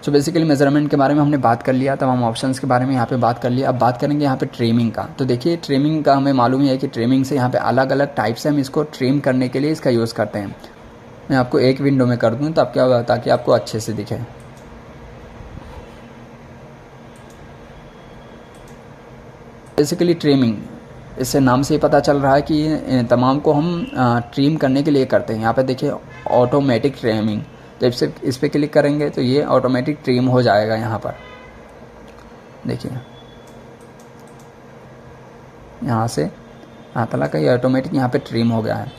So basically measurement के बारे में हमने बात कर लिया, तमाम ऑप्शंस के बारे में यहाँ पे बात कर लिया। अब बात करेंगे यहाँ पे ट्रिमिंग का। तो देखिए ट्रिमिंग का हमें मालूम ही है कि ट्रिमिंग से यहाँ पे अलग अलग टाइप से हम इसको ट्रिम करने के लिए इसका यूज़ करते हैं। मैं आपको एक विंडो में कर दूँ तो आप क्या होगा, ताकि आपको अच्छे से दिखे। बेसिकली ट्रिमिंग, इससे नाम से ही पता चल रहा है कि तमाम को हम ट्रिम करने के लिए करते हैं। यहाँ पे देखिए ऑटोमेटिक ट्रिमिंग, जब से इस पर क्लिक करेंगे तो ये ऑटोमेटिक ट्रिम हो जाएगा। यहाँ पर देखिए यहाँ से यहाँ तक ये ऑटोमेटिक यहाँ पे ट्रिम हो गया है।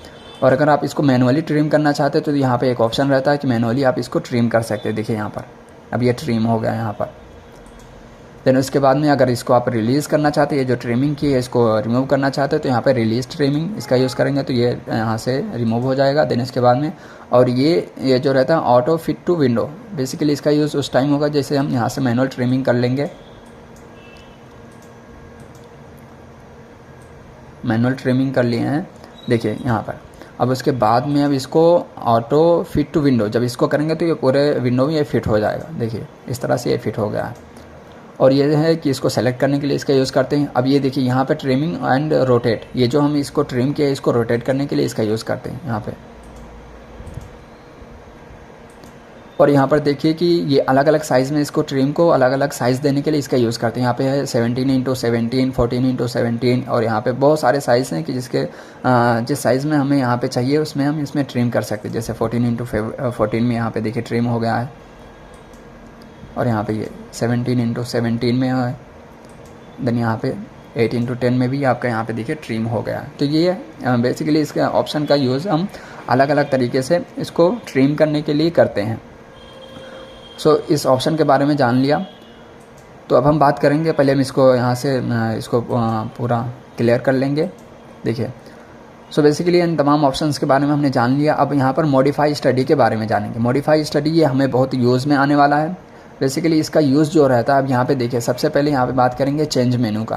और अगर आप इसको मैनुअली ट्रिम करना चाहते हैं तो यहाँ पे एक ऑप्शन रहता है कि मैनुअली आप इसको ट्रिम कर सकते हैं। देखिए यहाँ पर अब ये ट्रिम हो गया यहाँ पर। देन उसके बाद में अगर इसको आप रिलीज़ करना चाहते हैं, ये जो ट्रिमिंग की है इसको रिमूव करना चाहते हैं, तो यहाँ पे रिलीज़ ट्रिमिंग इसका यूज़ करेंगे तो ये यहाँ से रिमूव हो जाएगा। देन इसके बाद में और ये जो रहता है auto fit to window, basically इसका यूज़ उस टाइम होगा जैसे हम यहाँ से मैनुअल ट्रिमिंग कर लेंगे। मैनुअल ट्रिमिंग कर लिए हैं देखिए यहाँ पर। अब उसके बाद में अब इसको ऑटो फिट टू विंडो जब इसको करेंगे तो ये पूरे विंडो में ये फिट हो जाएगा। देखिए इस तरह से ये फिट हो गया है। और ये है कि इसको सेलेक्ट करने के लिए इसका यूज़ करते हैं। अब ये देखिए यहाँ पे ट्रिमिंग एंड रोटेट, ये जो हम इसको ट्रिम किया इसको रोटेट करने के लिए इसका यूज़ करते हैं यहाँ पे। और यहाँ पर देखिए कि ये अलग अलग साइज़ में इसको ट्रिम को अलग अलग साइज़ देने के लिए इसका यूज़ करते हैं। यहाँ पे है 17x17, 14x17 और यहाँ पे बहुत सारे साइज़ हैं कि जिसके जिस साइज़ में हमें यहाँ पे चाहिए उसमें हम इसमें ट्रिम कर सकते हैं। जैसे 14x14 में यहाँ पे देखिए ट्रिम हो गया है। और यहाँ पे ये 17x17 में है। देन यहाँ पे 8x10 में भी आपका यहाँ पे देखिए ट्रिम हो गया है। तो ये बेसिकली इसके ऑप्शन का यूज़ हम अलग अलग तरीके से इसको ट्रिम करने के लिए करते हैं। सो इस ऑप्शन के बारे में जान लिया। तो अब हम बात करेंगे, पहले हम इसको यहाँ से इसको पूरा क्लियर कर लेंगे। देखिए सो बेसिकली इन तमाम ऑप्शंस के बारे में हमने जान लिया। अब यहाँ पर मॉडिफाई स्टडी के बारे में जानेंगे। मॉडिफाई स्टडी ये हमें बहुत यूज़ में आने वाला है। बेसिकली इसका यूज़ जो रहता है, अब यहाँ पे देखिए सबसे पहले यहाँ पे बात करेंगे चेंज मेनू का,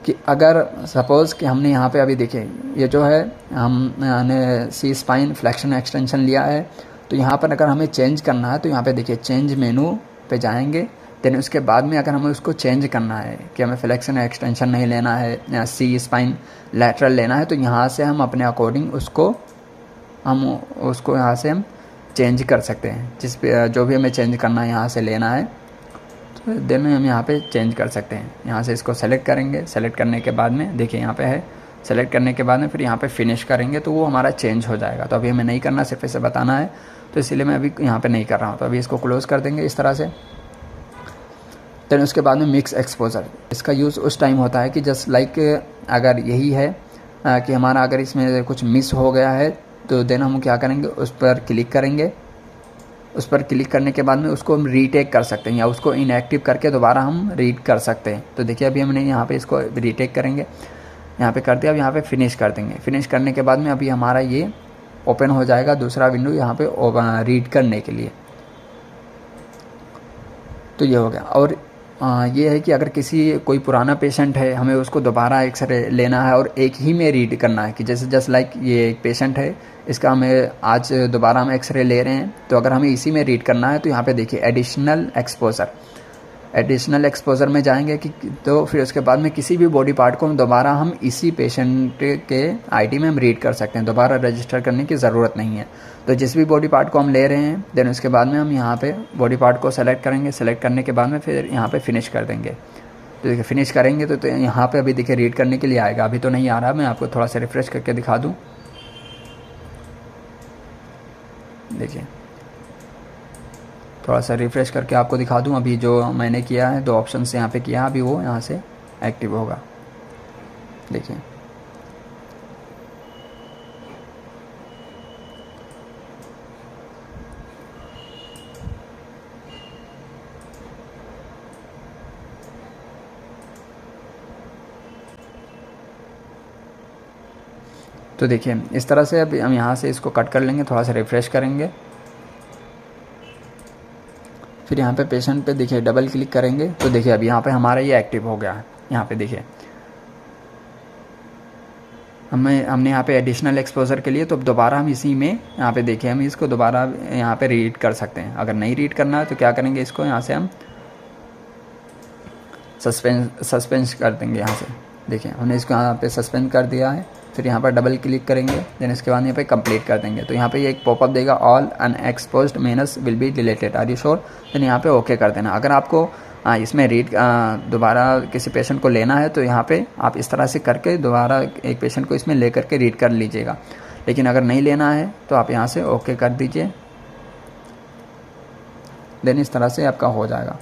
कि अगर सपोज़ कि हमने यहाँ पे अभी देखिए ये जो है हमने सी स्पाइन फ्लेक्शन एक्सटेंशन लिया है, तो यहाँ पर अगर हमें चेंज करना है तो यहाँ पे देखिए चेंज मेनू पे जाएंगे। देन उसके बाद में अगर हमें उसको चेंज करना है कि हमें फ्लेक्शन एक्सटेंशन नहीं लेना है या सी स्पाइन लैटरल लेना है, तो यहाँ से हम अपने अकॉर्डिंग उसको यहाँ से हम चेंज कर सकते हैं। जिस पे जो भी हमें चेंज करना है यहाँ से लेना है तो देन हम यहाँ पे चेंज कर सकते हैं। यहाँ से इसको सेलेक्ट करेंगे। सेलेक्ट करने के बाद में देखिए यहाँ पे है, सेलेक्ट करने के बाद में फिर यहाँ पे फिनिश करेंगे तो वो हमारा चेंज हो जाएगा। तो अभी हमें नहीं करना, सिर्फ इसे बताना है, तो इसीलिए मैं अभी यहाँ पे नहीं कर रहा हूँ। तो अभी इसको क्लोज़ कर देंगे इस तरह से। देन उसके बाद में मिक्स एक्सपोजर, इसका यूज़ उस टाइम होता है कि जस्ट लाइक अगर यही है कि हमारा अगर इसमें कुछ मिस हो गया है तो देन हम क्या करेंगे, उस पर क्लिक करेंगे। उस पर क्लिक करने के बाद में उसको हम रीटेक कर सकते हैं या उसको इनएक्टिव करके दोबारा हम रीड कर सकते हैं। तो देखिए अभी हमने यहाँ पे इसको रीटेक करेंगे, यहाँ पे कर दिया। अब यहाँ पे फिनिश कर देंगे। फिनिश करने के बाद में अभी हमारा ये ओपन हो जाएगा दूसरा विंडो यहाँ पे रीड करने के लिए। तो ये हो गया। और ये है कि अगर कोई पुराना पेशेंट है, हमें उसको दोबारा एक्सरे लेना है और एक ही में रीड करना है, कि जैसे जस्ट लाइक ये एक पेशेंट है, इसका हमें आज दोबारा हम एक्सरे ले रहे हैं, तो अगर हमें इसी में रीड करना है तो यहाँ पे देखिए एडिशनल एक्सपोजर में जाएंगे कि तो फिर उसके बाद में किसी भी बॉडी पार्ट को दोबारा हम इसी पेशेंट के आईडी में हम रीड कर सकते हैं। दोबारा रजिस्टर करने की ज़रूरत नहीं है। तो जिस भी बॉडी पार्ट को हम ले रहे हैं, देन उसके बाद में हम यहाँ पे बॉडी पार्ट को सेलेक्ट करेंगे। सेलेक्ट करने के बाद में फिर यहाँ पे फिनिश कर देंगे। तो देखिए फिनिश करेंगे तो यहाँ पे अभी देखिए रीड करने के लिए आएगा। अभी तो नहीं आ रहा, मैं आपको थोड़ा सा रिफ्रेश करके दिखा दूँ। देखिए थोड़ा सा रिफ़्रेश करके आपको दिखा दूं। अभी जो मैंने किया है, 2 ऑप्शन से यहाँ पे किया, अभी वो यहाँ से एक्टिव होगा। देखिए तो देखिए इस तरह से अभी हम यहाँ से इसको कट कर लेंगे, थोड़ा सा रिफ़्रेश करेंगे। फिर यहाँ पे पेशेंट पे देखिए डबल क्लिक करेंगे तो देखिए अब यहाँ पे हमारा ये एक्टिव हो गया है। यहाँ पे देखिए हमने यहाँ पे एडिशनल एक्सपोजर के लिए, तो दोबारा हम इसी में यहाँ पे देखिए हम इसको दोबारा यहाँ पे रीड कर सकते हैं। अगर नहीं रीड करना है तो क्या करेंगे, इसको यहाँ से हम सस्पेंस कर देंगे। यहाँ से देखिए हमने इसको यहाँ पे सस्पेंड कर दिया है। फिर यहाँ पर डबल क्लिक करेंगे, देन इसके बाद यहाँ पे कंप्लीट कर देंगे। तो यहाँ पे ये एक पॉपअप देगा, all unexposed menus will be deleted, are you sure. Then यहाँ पे ओके कर देना। अगर आपको इसमें रीड दोबारा किसी पेशेंट को लेना है तो यहाँ पे आप इस तरह से करके दोबारा एक पेशेंट को इसमें ले करके रीड कर लीजिएगा। लेकिन अगर नहीं लेना है तो आप यहाँ से ओके कर दीजिए, देन इस तरह से आपका हो जाएगा।